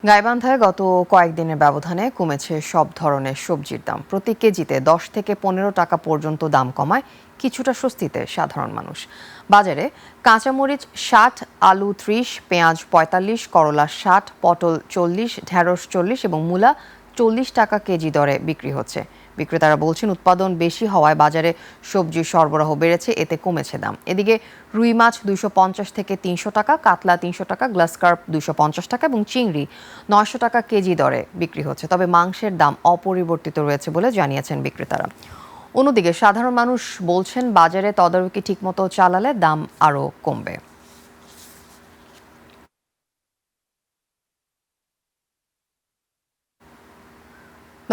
গাইবান্ধায় গত কয়েকদিনের ব্যবধানে কমেছে সব ধরনের সবজির দাম। প্রতি কেজিতে 10 থেকে 15 টাকা পর্যন্ত দাম কমায় কিছুটা স্বস্তিতে সাধারণ মানুষ। বাজারে কাঁচামরিচ 60, আলু 30, পেঁয়াজ 45, করলা 60, পটল 40, ঢেঁড়স 40 এবং মূলা 40 টাকা কেজি দরে বিক্রি হচ্ছে। বিক্রেতারা বলছেন উৎপাদন বেশি হওয়ায় বাজারে সবজির সরবরাহ বেড়েছে, এতে কমেছে দাম। এদিকে রুই মাছ 250 থেকে 300 টাকা, কাতলা 300 টাকা, গ্লাস কার্প 250 টাকা এবং চিংড়ি 900 টাকা কেজি দরে বিক্রি হচ্ছে। তবে মাংসের দাম অপরিবর্তিত রয়েছে বলে জানিয়েছেন বিক্রেতারা। অন্যদিকে সাধারণ মানুষ বলছেন বাজারে তদারকি ঠিকমতো চালালে দাম আরও কমবে।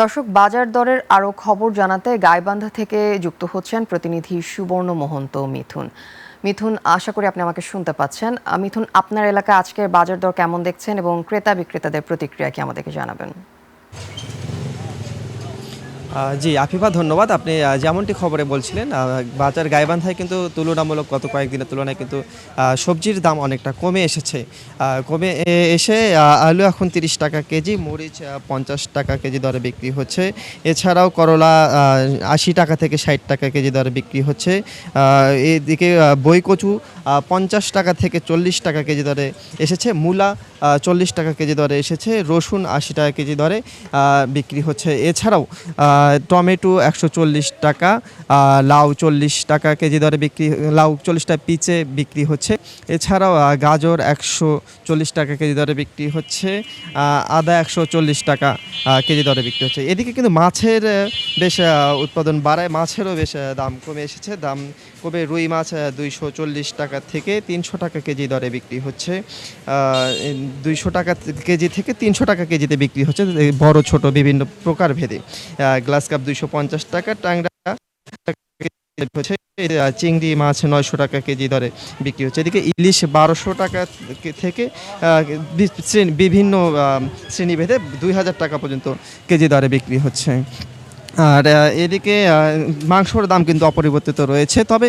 দর্শক, বাজার দরের আরও খবর জানাতে গাইবান্ধা থেকে যুক্ত হচ্ছেন প্রতিনিধি সুবর্ণ মহন্ত মিথুন। মিথুন, আশা করি আপনি আমাকে শুনতে পাচ্ছেন। মিথুন, আপনার এলাকায় আজকের বাজার দর কেমন দেখছেন এবং ক্রেতা বিক্রেতাদের প্রতিক্রিয়া কি আমাদেরকে জানাবেন? জি আফিফা, ধন্যবাদ। আপনি যেমনটি খবরে বলছিলেন, বাজার গাইবান্ধায় কিন্তু তুলনামূলক গত কয়েকদিনের তুলনায় কিন্তু সবজির দাম অনেকটা কমে এসেছে। কমে এসে আলু এখন 30 টাকা কেজি, মরিচ 50 টাকা কেজি দরে বিক্রি হচ্ছে। এছাড়াও করলা 80 টাকা থেকে 60 টাকা কেজি দরে বিক্রি হচ্ছে। এদিকে বইকচু 50 টাকা থেকে 40 টাকা কেজি দরে এসেছে। মূলা 40 টাকা কেজি দরে এসেছে। রসুন 80 টাকা কেজি দরে বিক্রি হচ্ছে। এছাড়াও টমেটো 140 টাকা, লাউ 40 টাকা কেজি দরে বিক্রি, লাউ 40 টাকা পিচে বিক্রি হচ্ছে। এছাড়াও গাজর 140 টাকা কেজি দরে বিক্রি হচ্ছে। আদা 140 টাকা কেজি দরে বিক্রি হচ্ছে। এদিকে কিন্তু মাছের বেশ উৎপাদন বাড়ায়, মাছেরও বেশ দাম কমে এসেছে। দাম কমে রুই মাছ 240 টাকা থেকে 300 টাকা কেজি দরে বিক্রি হচ্ছে। 200 টাকা কেজি থেকে 300 টাকা কেজিতে বিক্রি হচ্ছে, বড় ছোট বিভিন্ন প্রকার ভেদে। গ্লাস কাপ 250 টাকা, ট্যাংরা হচ্ছে। চিংড়ি মাছ 900 টাকা কেজি দরে বিক্রি হচ্ছে। এদিকে ইলিশ 1200 টাকা থেকে বিভিন্ন শ্রেণীভেদে 2000 টাকা পর্যন্ত কেজি দরে বিক্রি হচ্ছে। আর এদিকে মাংসর দাম কিন্তু অপরিবর্তিত রয়েছে। তবে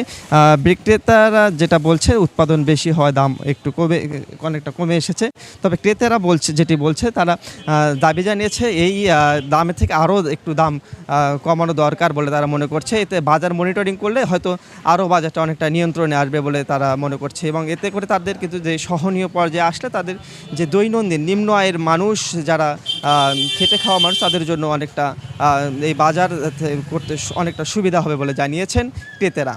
বিক্রেতারা যেটা বলছে উৎপাদন বেশি হয়, দাম একটু অনেকটা কমে এসেছে। তবে ক্রেতারা যেটি বলছে, তারা দাবি জানিয়েছে এই দামের থেকে আরও একটু দাম কমানো দরকার বলে তারা মনে করছে। এতে বাজার মনিটরিং করলে হয়তো আরও বাজারটা অনেকটা নিয়ন্ত্রণে আসবে বলে তারা মনে করছে, এবং এতে করে তাদের কিন্তু যে সহনীয় পর্যায়ে আসলে তাদের যে দৈনন্দিন নিম্ন আয়ের মানুষ যারা খেটে খাওয়া মানুষ, তাদের জন্য অনেকটা এই বাজার করতে অনেকটা সুবিধা হবে বলে জানিয়েছেন ক্রেতারা।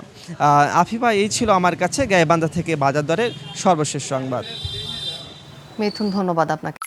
আফিফা, এই ছিল আমার কাছে গাইবান্ধা থেকে বাজার দরের সর্বশেষ সংবাদ। মিথুন, ধন্যবাদ আপনাকে।